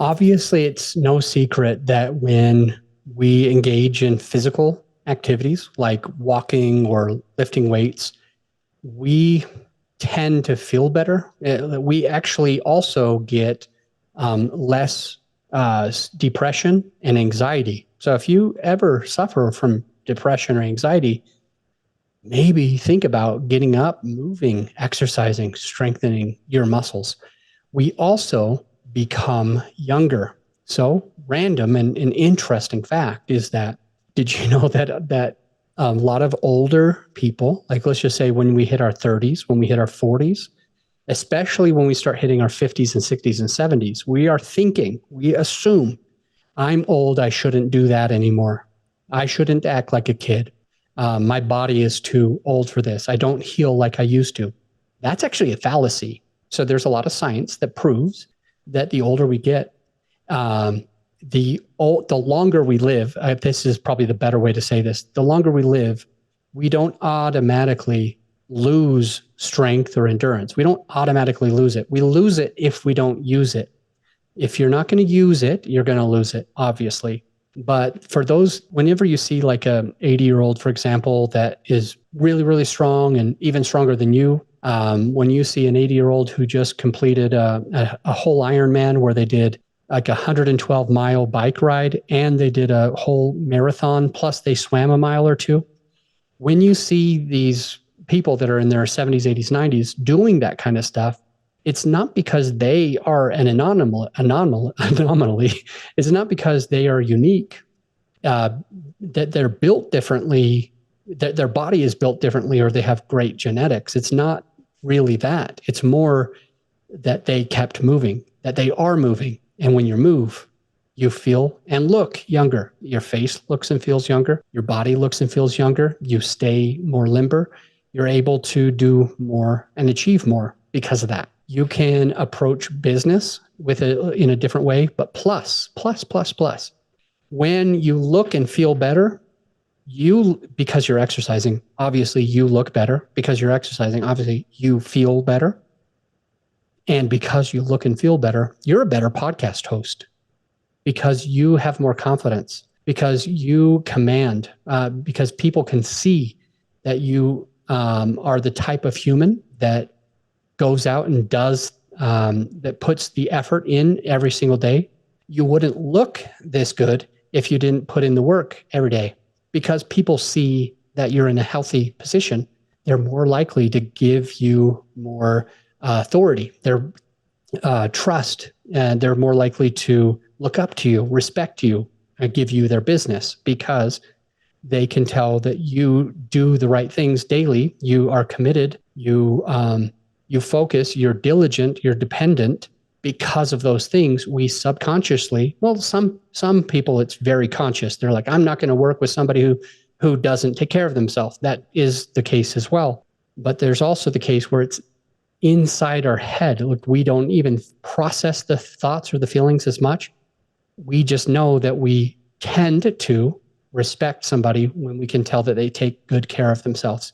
Obviously, it's no secret that when we engage in physical activities like walking or lifting weights, we tend to feel better. We actually also get less depression and anxiety. So if you ever suffer from depression or anxiety, maybe think about getting up, moving, exercising, strengthening your muscles. We also become younger. So random and an interesting fact is that, did you know that a lot of older people, like let's just say when we hit our 30s, when we hit our 40s, especially when we start hitting our 50s and 60s and 70s, we assume, I'm old, I shouldn't do that anymore. I shouldn't act like a kid. My body is too old for this. I don't heal like I used to. That's actually a fallacy. So there's a lot of science that proves that the older we get, the longer we live, this is probably the better way to say this, the longer we live, we don't automatically lose strength or endurance. We don't automatically lose it. We lose it if we don't use it. If you're not going to use it, you're going to lose it, obviously. But for those, whenever you see like a 80-year-old, for example, that is really, really strong and even stronger than you, when you see an 80-year-old who just completed a whole Ironman where they did like a 112-mile bike ride and they did a whole marathon, plus they swam a mile or two. When you see these people that are in their 70s, 80s, 90s doing that kind of stuff, it's not because they are an anomaly. It's not because they are unique, that they're built differently, that their body is built differently, or they have great genetics. It's not really that. It's more that they kept moving, that they are moving. And when you move, you feel and look younger. Your face looks and feels younger. Your body looks and feels younger. You stay more limber. You're able to do more and achieve more because of that. You can approach business in a different way, but plus. When you look and feel better, because you're exercising, obviously you look better. Because you're exercising, obviously you feel better. And because you look and feel better, you're a better podcast host because you have more confidence, because you command, because people can see that you are the type of human that goes out and does, that puts the effort in every single day. You wouldn't look this good if you didn't put in the work every day, because people see that you're in a healthy position. They're more likely to give you more authority, their trust, and they're more likely to look up to you, respect you, and give you their business because they can tell that you do the right things daily. You are committed. You focus, you're diligent, you're dependent. Because of those things, we subconsciously, well, some people, it's very conscious. They're like, I'm not going to work with somebody who doesn't take care of themselves. That is the case as well. But there's also the case where it's inside our head. Look, we don't even process the thoughts or the feelings as much. We just know that we tend to respect somebody when we can tell that they take good care of themselves.